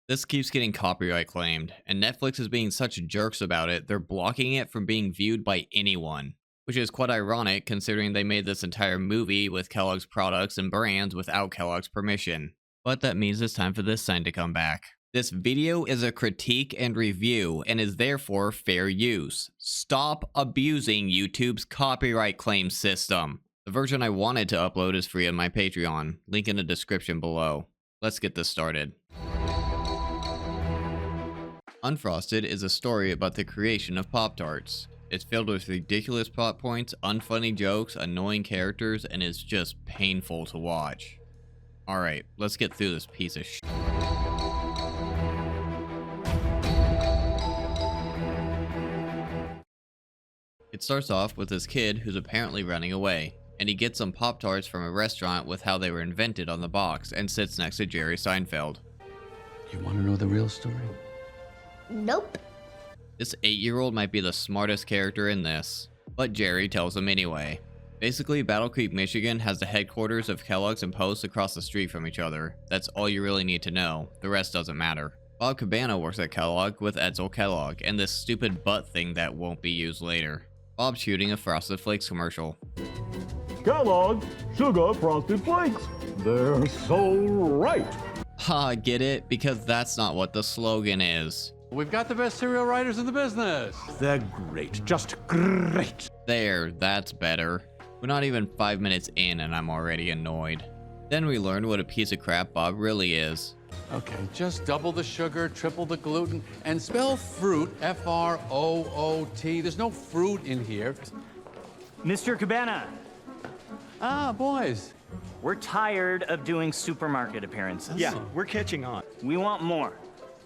This keeps getting copyright claimed, and Netflix is being such jerks about it, they're blocking it from being viewed by anyone. Which is quite ironic considering they made this entire movie with Kellogg's products and brands without Kellogg's permission. But that means it's time for this sign to come back. This video is a critique and review and is therefore fair use. Stop abusing YouTube's copyright claim system. The version I wanted to upload is free on my Patreon, link in the description below. Let's get this started. Unfrosted is a story about the creation of Pop-Tarts. It's filled with ridiculous plot points, unfunny jokes, annoying characters, and is just painful to watch. Alright, let's get through this piece of shit. It starts off with this kid who's apparently running away, and he gets some Pop-Tarts from a restaurant with how they were invented on the box and sits next to Jerry Seinfeld. You want to know the real story? Nope. This 8-year-old might be the smartest character in this, but Jerry tells him anyway. Basically, Battle Creek, Michigan has the headquarters of Kellogg's and Post across the street from each other. That's all you really need to know, the rest doesn't matter. Bob Cabana works at Kellogg with Edsel Kellogg and this stupid butt thing that won't be used later. Bob's shooting a Frosted Flakes commercial. Kellogg Sugar Frosted Flakes. They're so right. Ha, get it? Because that's not what the slogan is. We've got the best cereal writers in the business. They're great, just great. There, that's better. We're not even 5 minutes in and I'm already annoyed. Then we learn what a piece of crap Bob really is. Okay, just double the sugar, triple the gluten, and spell fruit, F-R-O-O-T. There's no fruit in here. Mr. Cabana, Ah, boys. we're tired of doing supermarket appearances. Yeah, we're catching on. We want more.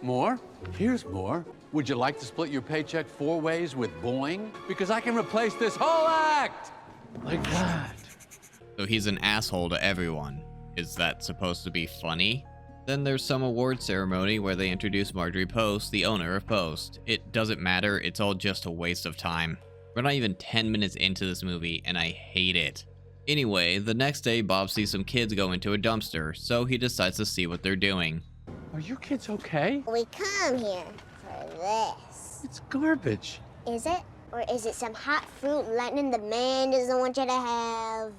More? Here's more. Would you like to split your paycheck 4 ways with Boing? Because I can replace this whole act! Like that. So he's an asshole to everyone. Is that supposed to be funny? Then there's some award ceremony where they introduce Marjorie Post, the owner of Post. It doesn't matter, it's all just a waste of time. We're not even 10 minutes into this movie and I hate it. Anyway, the next day Bob sees some kids go into a dumpster, so he decides to see what they're doing. Are you kids okay? We come here for this. It's garbage. Is it? Or is it some hot fruit lightning the man doesn't want you to have?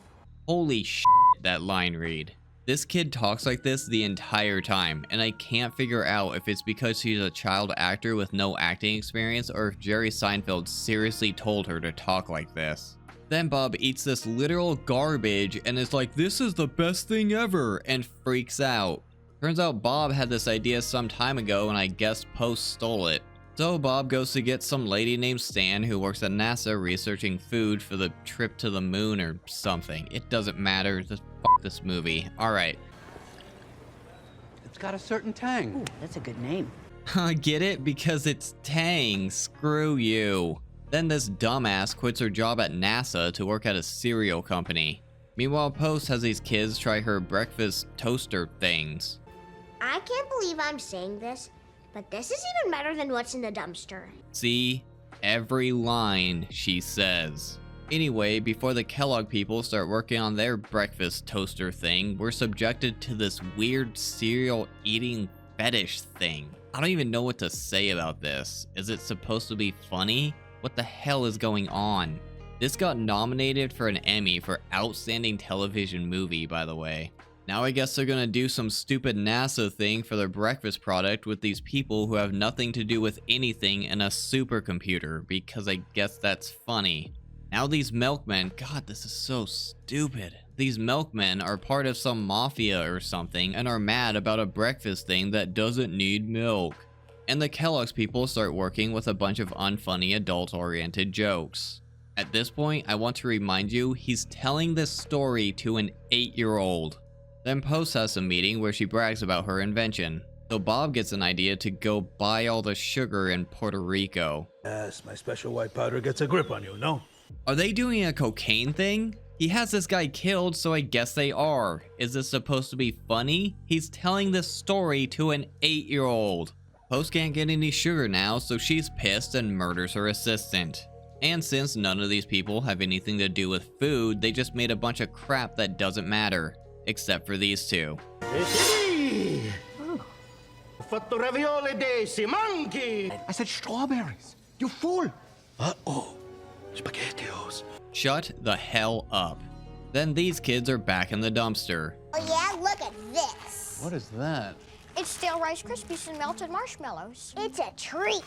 Holy shit, that line read. This kid talks like this the entire time, and I can't figure out if it's because she's a child actor with no acting experience or if Jerry Seinfeld seriously told her to talk like this. Then Bob eats this literal garbage and is like, "This is the best thing ever," and freaks out. Turns out Bob had this idea some time ago and I guess Post stole it. So Bob goes to get some lady named Stan who works at NASA researching food for the trip to the moon or something. It doesn't matter, just fuck this movie. Alright. It's got a certain tang. Ooh, that's a good name. Get it? Because it's Tang. Screw you. Then this dumbass quits her job at NASA to work at a cereal company. Meanwhile, Post has these kids try her breakfast toaster things. I can't believe I'm saying this, but this is even better than what's in the dumpster. See? Every line she says. Anyway, before the Kellogg people start working on their breakfast toaster thing, we're subjected to this weird cereal eating fetish thing. I don't even know what to say about this. Is it supposed to be funny? What the hell is going on? This got nominated for an Emmy for Outstanding Television Movie, by the way. Now I guess they're gonna do some stupid NASA thing for their breakfast product with these people who have nothing to do with anything in a supercomputer, because I guess that's funny. Now these milkmen, God, this is so stupid. These milkmen are part of some mafia or something and are mad about a breakfast thing that doesn't need milk. And the Kellogg's people start working with a bunch of unfunny adult-oriented jokes. At this point, I want to remind you, he's telling this story to an 8-year-old. Then Post has a meeting where she brags about her invention. So Bob gets an idea to go buy all the sugar in Puerto Rico. Yes, my special white powder gets a grip on you, no? Are they doing a cocaine thing? He has this guy killed, so I guess they are. Is this supposed to be funny? He's telling this story to an 8-year-old. Post can't get any sugar now, so she's pissed and murders her assistant. And since none of these people have anything to do with food, they just made a bunch of crap that doesn't matter. Except for these two. Oh, fatto ravioli desi, monkey! I said strawberries. You fool. Uh-oh. SpaghettiOs. Shut the hell up. Then these kids are back in the dumpster. Oh yeah, look at this. What is that? It's stale Rice Krispies and melted marshmallows. It's a treat.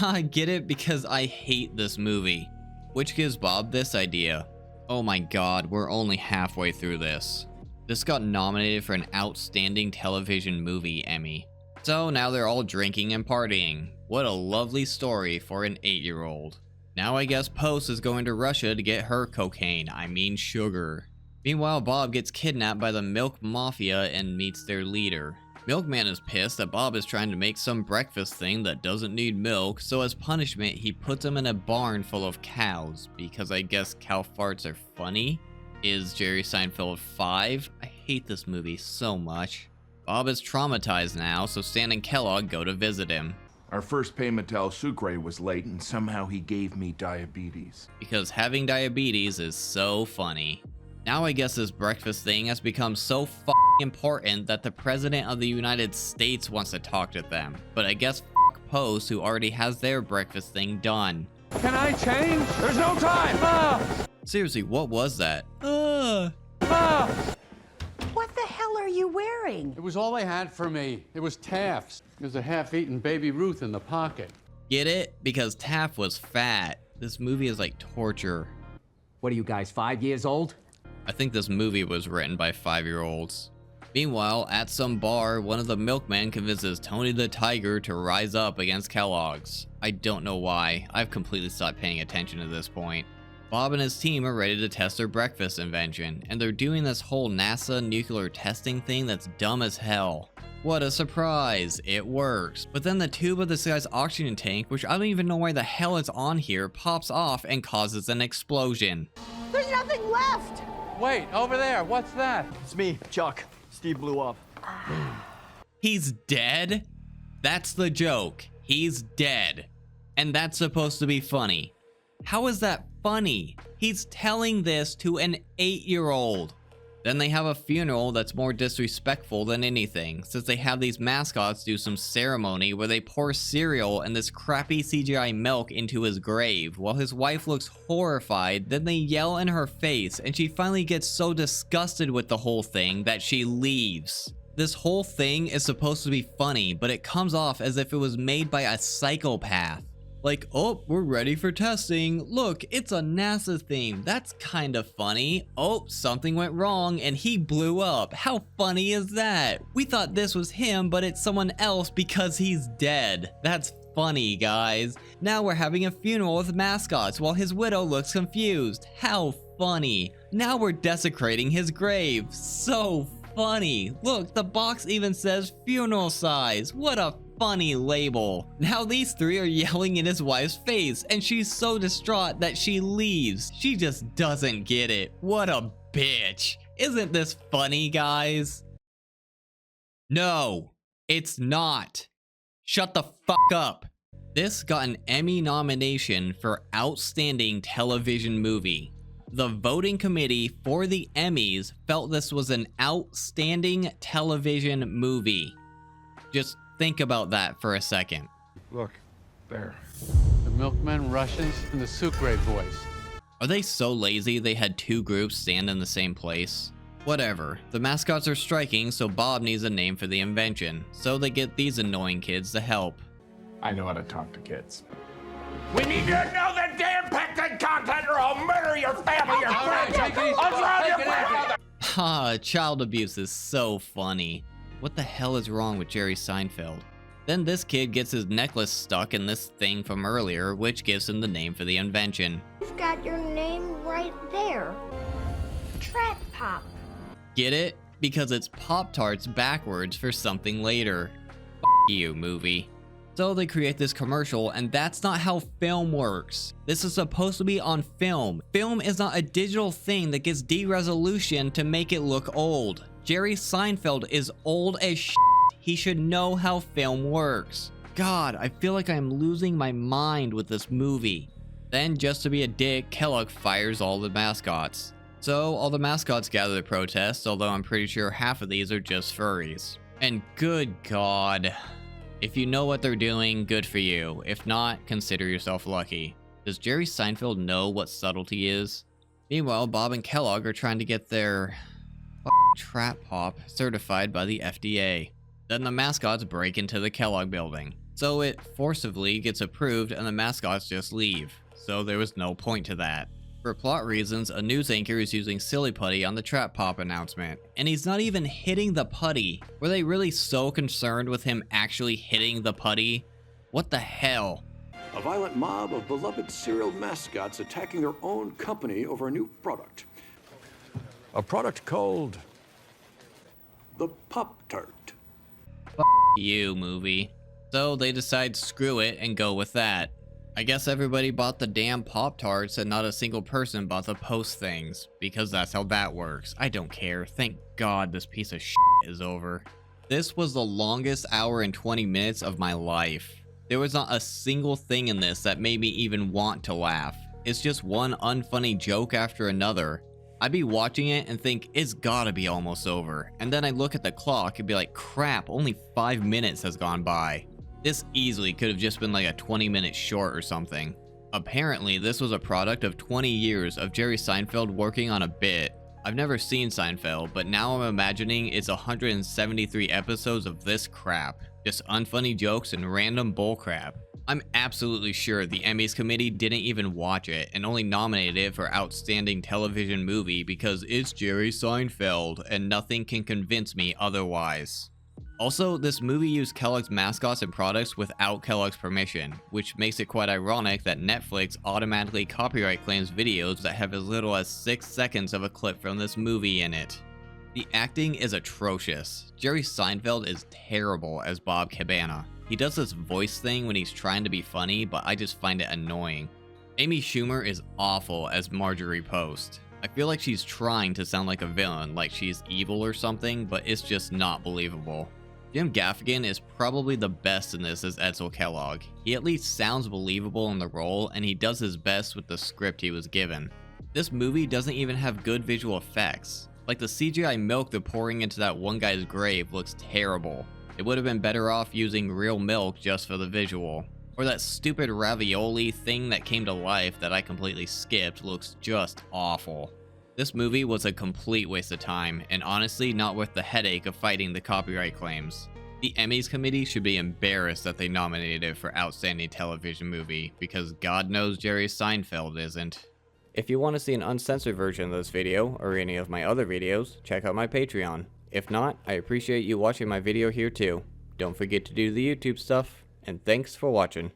I get it because I hate this movie. Which gives Bob this idea. Oh my god, we're only halfway through this. This got nominated for an Outstanding Television Movie Emmy. So now they're all drinking and partying. What a lovely story for an 8-year-old. Now I guess Post is going to Russia to get her cocaine, I mean sugar. Meanwhile, Bob gets kidnapped by the Milk Mafia and meets their leader. Milkman is pissed that Bob is trying to make some breakfast thing that doesn't need milk, so as punishment he puts him in a barn full of cows, because I guess cow farts are funny? Is Jerry Seinfeld 5? I hate this movie so much. Bob is traumatized now, so Stan and Kellogg go to visit him. Our first payment to El Sucre was late, and somehow he gave me diabetes. Because having diabetes is so funny. Now I guess this breakfast thing has become so f***ing important that the President of the United States wants to talk to them. But I guess f*** Post, who already has their breakfast thing done. Can I change? There's no time! Seriously, what was that? What the hell are you wearing? It was all they had for me. It was Taft's. There's a half-eaten Baby Ruth in the pocket. Get it? Because Taft was fat. This movie is like torture. What are you guys, 5 years old? I think this movie was written by 5-year-olds. Meanwhile, at some bar, one of the milkmen convinces Tony the Tiger to rise up against Kellogg's. I don't know why. I've completely stopped paying attention at this point. Bob and his team are ready to test their breakfast invention, and they're doing this whole NASA nuclear testing thing that's dumb as hell. What a surprise! It works. But then the tube of this guy's oxygen tank, which I don't even know why the hell it's on here, pops off and causes an explosion. There's nothing left. Wait, over there, what's that? It's me, Chuck. Steve blew up. He's dead? That's the joke. He's dead. And that's supposed to be funny. How is that funny? He's telling this to an 8-year-old. Then they have a funeral that's more disrespectful than anything, since they have these mascots do some ceremony where they pour cereal and this crappy CGI milk into his grave, while his wife looks horrified. Then they yell in her face, and she finally gets so disgusted with the whole thing that she leaves. This whole thing is supposed to be funny, but it comes off as if it was made by a psychopath. Like, oh, we're ready for testing. Look, it's a NASA thing. That's kind of funny. Oh, something went wrong and he blew up. How funny is that? We thought this was him, but it's someone else because he's dead. That's funny, guys. Now we're having a funeral with mascots while his widow looks confused. How funny. Now we're desecrating his grave. So funny. Look, the box even says funeral size. What a funny label. Now these three are yelling in his wife's face, and she's so distraught that she leaves. She just doesn't get it. What a bitch. Isn't this funny, guys? No, it's not. Shut the fuck up. This got an Emmy nomination for Outstanding Television Movie. The voting committee for the Emmys felt this was an outstanding television movie. Just think about that for a second. Look, there. The milkmen, Russians, and the Sucre boys. Are they so lazy they had two groups stand in the same place? Whatever, the mascots are striking, so Bob needs a name for the invention, so they get these annoying kids to help. I know how to talk to kids. We need to know the damn pectin content or I'll murder your family, your friends, I'll drown your grandmother! Ha, child abuse is so funny. What the hell is wrong with Jerry Seinfeld? Then this kid gets his necklace stuck in this thing from earlier, which gives him the name for the invention. You've got your name right there. Trap Pop. Get it? Because it's Pop-Tarts backwards for something later. F you, movie. So they create this commercial, and that's not how film works. This is supposed to be on film. Film is not a digital thing that gets de-resolution to make it look old. Jerry Seinfeld is old as shit. He should know how film works. God, I feel like I'm losing my mind with this movie. Then, just to be a dick, Kellogg fires all the mascots. So, all the mascots gather to protest, although I'm pretty sure half of these are just furries. And good God. If you know what they're doing, good for you. If not, consider yourself lucky. Does Jerry Seinfeld know what subtlety is? Meanwhile, Bob and Kellogg are trying to get their trap pop certified by the FDA. Then the mascots break into the Kellogg building. So it forcibly gets approved and the mascots just leave. So there was no point to that. For plot reasons, a news anchor is using silly putty on the trap pop announcement. And he's not even hitting the putty. Were they really so concerned with him actually hitting the putty? What the hell? A violent mob of beloved cereal mascots attacking their own company over a new product. A product called the Pop-Tart. You, movie. So they decide screw it and go with that. I guess everybody bought the damn Pop-Tarts and not a single person bought the post things, because that's how that works. I don't care. Thank God this piece of shit is over. This was the longest hour and 20 minutes of my life. There was not a single thing in this that made me even want to laugh. It's just one unfunny joke after another. I'd be watching it and think it's gotta be almost over, and then I'd look at the clock and be like, crap, only 5 minutes has gone by. This easily could have just been like a 20-minute short or something. Apparently, this was a product of 20 years of Jerry Seinfeld working on a bit. I've never seen Seinfeld, but now I'm imagining it's 173 episodes of this crap. Just unfunny jokes and random bullcrap. I'm absolutely sure the Emmys committee didn't even watch it and only nominated it for Outstanding Television Movie because it's Jerry Seinfeld and nothing can convince me otherwise. Also, this movie used Kellogg's mascots and products without Kellogg's permission, which makes it quite ironic that Netflix automatically copyright claims videos that have as little as 6 seconds of a clip from this movie in it. The acting is atrocious. Jerry Seinfeld is terrible as Bob Cabana. He does this voice thing when he's trying to be funny, but I just find it annoying. Amy Schumer is awful as Marjorie Post. I feel like she's trying to sound like a villain, like she's evil or something, but it's just not believable. Jim Gaffigan is probably the best in this as Edsel Kellogg. He at least sounds believable in the role, and he does his best with the script he was given. This movie doesn't even have good visual effects. Like the CGI milk they're pouring into that one guy's grave looks terrible. It would have been better off using real milk just for the visual. Or that stupid ravioli thing that came to life that I completely skipped looks just awful. This movie was a complete waste of time, and honestly not worth the headache of fighting the copyright claims. The Emmys committee should be embarrassed that they nominated it for Outstanding Television Movie, because God knows Jerry Seinfeld isn't. If you want to see an uncensored version of this video, or any of my other videos, check out my Patreon. If not, I appreciate you watching my video here too. Don't forget to do the YouTube stuff, and thanks for watching.